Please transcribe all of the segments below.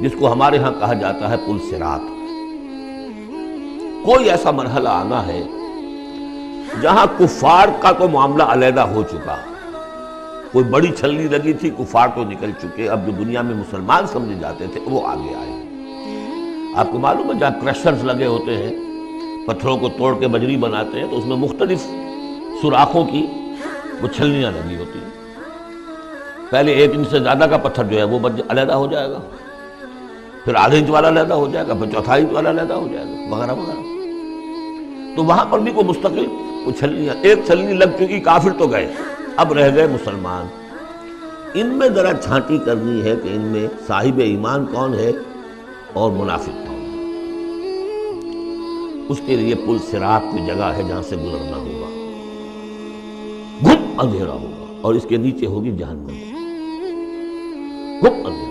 جس کو ہمارے ہاں کہا جاتا ہے پل صراط۔ کوئی ایسا مرحلہ آنا ہے جہاں کفار کا تو معاملہ علیحدہ ہو چکا، کوئی بڑی چھلنی لگی تھی، کفار تو نکل چکے، اب جو دنیا میں مسلمان سمجھے جاتے تھے وہ آگے آئے۔ آپ کو معلوم ہے جہاں کرشرز لگے ہوتے ہیں، پتھروں کو توڑ کے بجری بناتے ہیں، تو اس میں مختلف سوراخوں کی وہ چھلنیاں لگی ہوتی ہیں۔ پہلے 1 انچ سے زیادہ کا پتھر جو ہے وہ علیحدہ ہو جائے گا، پھر ½ انچ والا علیحدہ ہو جائے گا، پھر چوتھائی انچ والا علیحدہ ہو جائے گا، وغیرہ وغیرہ۔ تو وہاں پر بھی کوئی مستقل وہ چھلنیاں، ایک چھلنی لگ چکی، کافر تو گئے، اب رہ گئے مسلمان۔ ان میں ذرا چھانٹی کرنی ہے کہ ان میں صاحب ایمان کون ہے اور منافق کون ہے۔ اس کے لیے پل صراط کوئی جگہ ہے جہاں سے گزرنا ہوگا، گھٹ اندھیرا ہوگا، اور اس کے نیچے ہوگی جہنم، گھٹ اندھیرا۔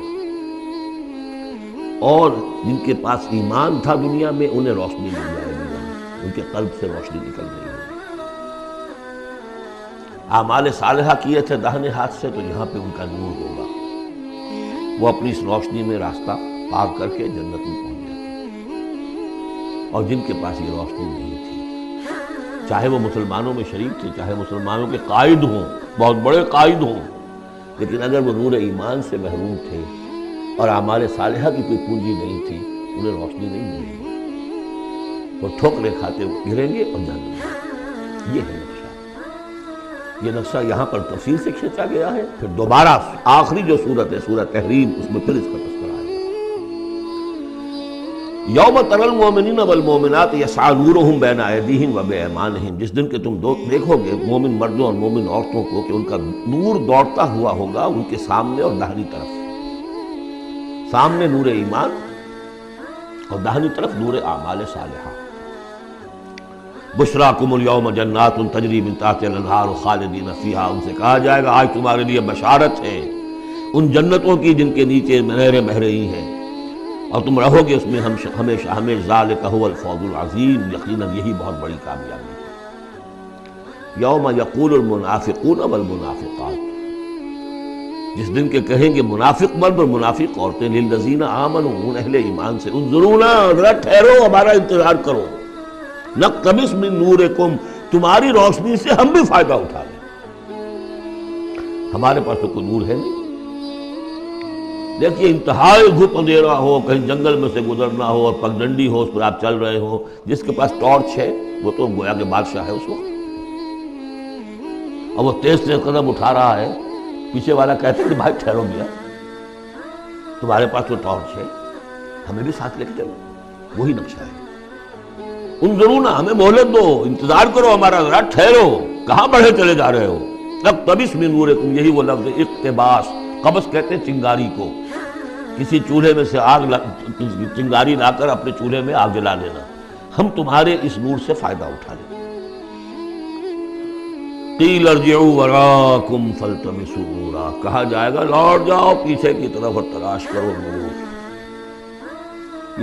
اور جن کے پاس ایمان تھا دنیا میں انہیں روشنی مل جائے گی، ان کے قلب سے روشنی نکل رہی ہوگی۔ اعمال صالحہ کیے تھے داہنے ہاتھ سے، تو یہاں پہ ان کا نور ہوگا، وہ اپنی اس روشنی میں راستہ پار کر کے جنت میں پہنچ جائے۔ اور جن کے پاس یہ روشنی نہیں تھی، چاہے وہ مسلمانوں میں شریک تھے، چاہے مسلمانوں کے قائد ہوں، بہت بڑے قائد ہوں، لیکن اگر وہ نور ایمان سے محروم تھے اور اعمال صالحہ کی کوئی پونجی نہیں تھی، انہیں روشنی نہیں ملے گی، وہ ٹھوکریں کھاتے گریں گے اور جان لیں گے۔ یہ ہے نقشہ، یہ نقشہ یہاں پر تفصیل سے کھینچا گیا ہے۔ پھر دوبارہ آخری جو سورت ہے سورہ تحریم، اس میں پھر اس کا تذکرہ آئے گا۔ یوم تری المؤمنین والمؤمنات یسعی نورہم بین ایدیہم وبایمانہم، جس دن کہ تم دیکھو گے مومن مردوں اور مومن عورتوں کو کہ ان کا نور دوڑتا ہوا ہوگا ان کے سامنے اور داہنی طرف، سامنے نور ایمان اور داہنی طرف نور اعمال صالحہ۔ بشراکم اليوم جنات تجری من تحتها الانہار خالدین فیہا، ان سے کہا جائے گا آج تمہارے لیے بشارت ہے ان جنتوں کی جن کے نیچے نہریں بہہ رہی ہیں، اور تم رہو گے اس میں ہمیشہ ہمیشہ، ذالک هو الفوز العظیم، یقیناً یہی بہت بڑی کامیابی ہے۔ یوم یقول المنافقون والمنافقات، جس دن کے کہیں گے منافق مرد اور منافق عورتیں، للذین آمنوا، ان اہل ایمان سے، انظرونا، ذرا ٹھہرو، ہمارا انتظار کرو، نقتبس من نورکم، تمہاری روشنی سے ہم بھی فائدہ اٹھا لیں، ہمارے پاس تو کوئی نور ہے نہیں۔ دیکھیے انتہائی گھپ اندھیرا ہو، کہیں جنگل میں سے گزرنا ہو اور پگڈنڈی ہو، اس پر آپ چل رہے ہو، جس کے پاس ٹارچ ہے وہ تو گویا کہ بادشاہ ہے اس وقت، اور وہ تیز تیز قدم اٹھا رہا ہے، پیچھے والا کہتے ہیں کہ بھائی ٹھہرو گیا، تمہارے پاس تو ٹارچ ہے، ہمیں بھی ساتھ لے کے چلو۔ وہی نقشہ ہے، انظرونا، ہمیں مہلت دو، انتظار کرو ہمارا، ذرا ٹھہرو، کہاں بڑھے چلے جا رہے ہو۔ نقتبس من نورکم، یہی وہ لفظ اقتباس، قبس کہتے ہیں چنگاری کو، کسی چولہے میں سے چنگاری لا کر اپنے چولہے میں آگ جلا لینا، ہم تمہارے اس نور سے فائدہ اٹھا لیں۔ قیل ارجعوا وراءکم فالتمسوا نورا، کہا جائے گا لوٹ جاؤ پیچھے کی طرف اور تلاش کرو نور۔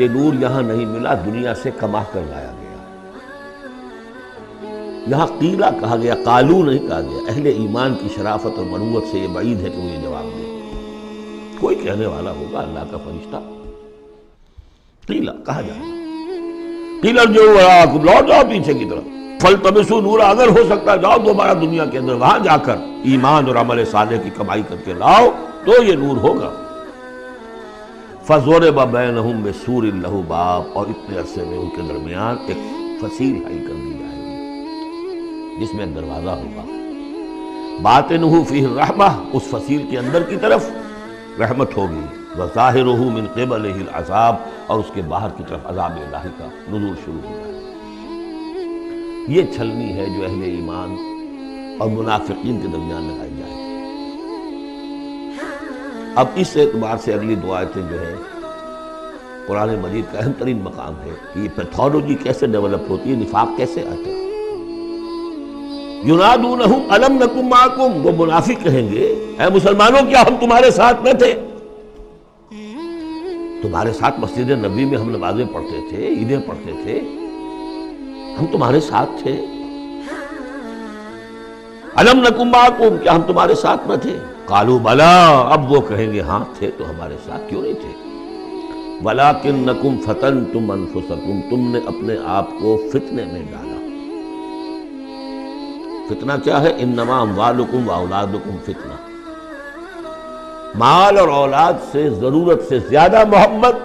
یہ نور یہاں نہیں ملا، دنیا سے کما کر لایا گیا۔ یہاں قیلا کہا گیا، قالو نہیں کہا گیا۔ اہل ایمان کی شرافت اور مروت سے یہ بعید ہے کہ وہ یہ جواب دے، کوئی کہنے والا ہوگا اللہ کا فرشتہ، قیلا کہا جائے گا، قیل ارجعوا وراءکم، لوٹ جاؤ پیچھے کی طرف، فالتمسوا نورا، اگر ہو سکتا ہے جاؤ دوبارہ دنیا کے اندر، وہاں جا کر ایمان اور عمل صالح کی کمائی کر کے لاؤ تو یہ نور ہوگا۔ فَضُرِبَ بَيْنَهُمْ بِسُورٍ لَهُ بَابٌ، اور اتنے عرصے میں ان کے درمیان ایک فصیل حائل کر دی جائے گی جس میں ایک دروازہ ہوگا، باطنہ فیہ الرحمہ، اس فصیل کے اندر کی طرف رحمت ہوگی، وظاہرہ من قبلہ العذاب، اور اس کے باہر کی طرف عذاب الہی کا نزول شروع ہو جائے گا۔ یہ چھلنی ہے جو اہل ایمان اور منافقین کے درمیان لگائی جائے گی۔ اب اس اعتبار سے اگلی دو آیتیں جو ہیں قرآن مجید کا اہم ترین مقام ہے کہ یہ پیتھولوجی کیسے ڈیولپ ہوتی ہے، نفاق کیسے آتا ہے۔ ینادونہم الم نکن معکم، وہ منافق کہیں گے اے مسلمانوں کیا ہم تمہارے ساتھ نہ تھے، تمہارے ساتھ مسجد نبی میں ہم نمازیں پڑھتے تھے، عیدیں پڑھتے تھے، ہم تمہارے ساتھ تھے۔ الم نکن معکم، کیا ہم تمہارے ساتھ نہ تھے، قالوا بلا، اب وہ کہیں گے ہاں تھے تو ہمارے ساتھ، کیوں نہیں تھے؟ وَلَٰكِنَّكُمْ فَتَنْتُمْ أَنفُسَكُمْ، تم نے اپنے آپ کو فتنے میں ڈالا۔ فتنہ کیا ہے؟ انما اموالکم واولادکم فتنہ، مال اور اولاد سے ضرورت سے زیادہ محبت،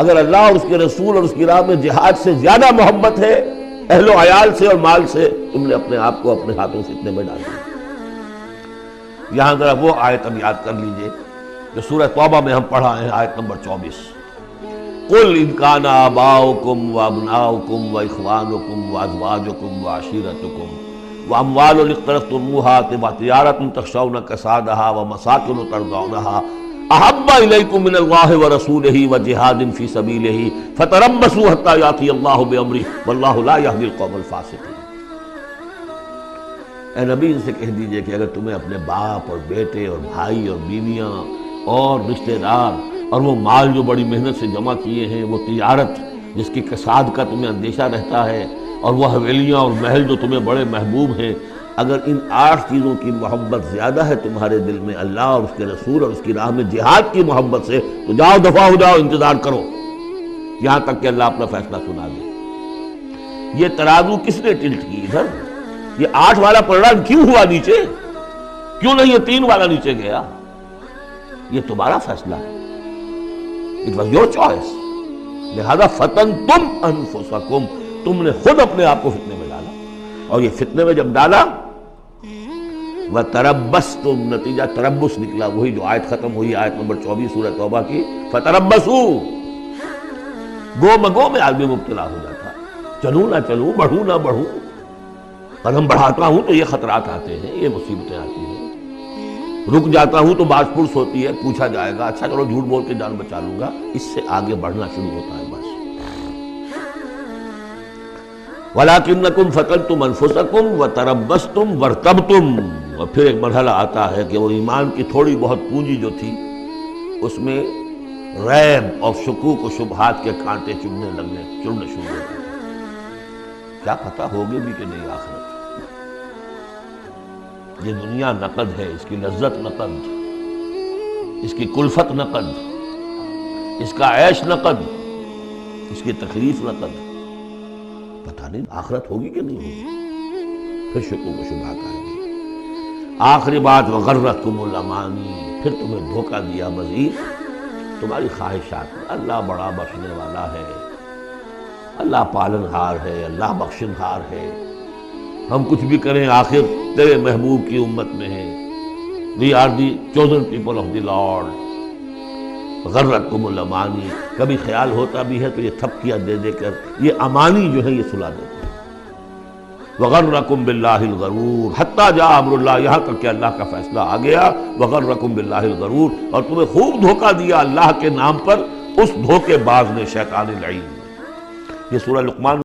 اگر اللہ اور اس کے رسول اور اس کی راہ میں جہاد سے زیادہ محبت ہے اہل و عیال سے اور مال سے، تم نے اپنے آپ کو اپنے ہاتھوں فتنے میں ڈال دیا۔ یہاں ذرا وہ آیت اب یاد کر لیجئے جو سورہ توبہ میں ہم پڑھا ہے، آیت نمبر 24، قل ان کان آباؤکم وابناؤکم واخوانکم وازواجکم وعشیرتکم واموال اقترفتموها وتجارۃ تخشون کسادها ومساکن ترضونها احب الیکم من اللہ ورسولہ وجہاد فی سبیلہ فتربصوا حتی یاتی اللہ بامرہ واللہ لا یہدی القوم الفاسقین۔ اے نبی ان سے کہہ دیجئے کہ اگر تمہیں اپنے باپ اور بیٹے اور بھائی اور بیویاں اور رشتہ دار اور وہ مال جو بڑی محنت سے جمع کیے ہیں، وہ تجارت جس کی کساد کا تمہیں اندیشہ رہتا ہے، اور وہ حویلیاں اور محل جو تمہیں بڑے محبوب ہیں، اگر ان 8 چیزوں کی محبت زیادہ ہے تمہارے دل میں اللہ اور اس کے رسول اور اس کی راہ میں جہاد کی محبت سے، تو جاؤ دفع ہو جاؤ، انتظار کرو یہاں تک کہ اللہ اپنا فیصلہ سنا دے۔ یہ ترازو کس نے ٹلٹ کی ادھر؟ یہ 8 والا پلڑا کیوں ہوا نیچے؟ کیوں نہیں یہ 3 والا نیچے گیا؟ یہ تمہارا فیصلہ ہے، اٹ واز یور چوائس۔ لہذا فتنتم انفسکم، تم نے خود اپنے آپ کو فتنے میں ڈالا، اور یہ فتنے میں جب ڈالا وَتَرَبَّصْتُمْ، نتیجہ تربص نکلا، وہی جو آیت ختم ہوئی آیت نمبر 24 سورہ توبہ کی، فَتَرَبَّصُوا، گو مگو میں آدمی مبتلا ہو جاتا، چلوں نہ چلوں، بڑھوں نہ بڑھوں، قدم بڑھاتا ہوں تو یہ خطرات آتے ہیں، یہ مصیبتیں آتی ہیں، رک جاتا ہوں تو باز پرس ہوتی ہے، پوچھا جائے گا، اچھا چلو جھوٹ بول کے جان بچا لوں گا، اس سے آگے بڑھنا شروع ہوتا ہے بس۔ وَلَٰكِنَّكُمْ فَتَنْتُمْ أَنفُسَكُمْ وَتَرَبَّصْتُمْ وَارْتَبْتُمْ، اور پھر ایک مرحلہ آتا ہے کہ وہ ایمان کی تھوڑی بہت پونجی جو تھی اس میں ریب اور شکوک و شبہات کے کانٹے چڑھنے شروع ہو گئے، کیا پتہ ہوگی بھی کہ نہیں آخرت۔ یہ دنیا نقد ہے، اس کی لذت نقد، اس کی کلفت نقد، اس کا عیش نقد، اس کی تکلیف نقد، پتہ نہیں آخرت ہوگی کہ نہیں ہوگی۔ پھر شکوک و شبہات آئیں گے۔ آخری بات وغرتکم الامانی، پھر تمہیں دھوکہ دیا مزید تمہاری خواہشات۔ اللہ بڑا بخشنے والا ہے، اللہ پالن ہار ہے، اللہ بخشن ہار ہے، ہم کچھ بھی کریں آخر تیرے محبوب کی امت میں ہیں، we are the chosen people of the Lord. غرتکم الامانی، کبھی خیال ہوتا بھی ہے تو یہ تھپکیاں دے دے کر یہ امانی جو ہے یہ سلا دیتے ہیں۔ وغرکم باللہ الغرور حتی جاء امر اللہ، یہاں تک کہ اللہ کا فیصلہ آ گیا۔ وغرکم باللہ الغرور، اور تمہیں خوب دھوکہ دیا اللہ کے نام پر اس دھوکے باز نے، شیطان لعین نے۔ یہ سورہ لقمان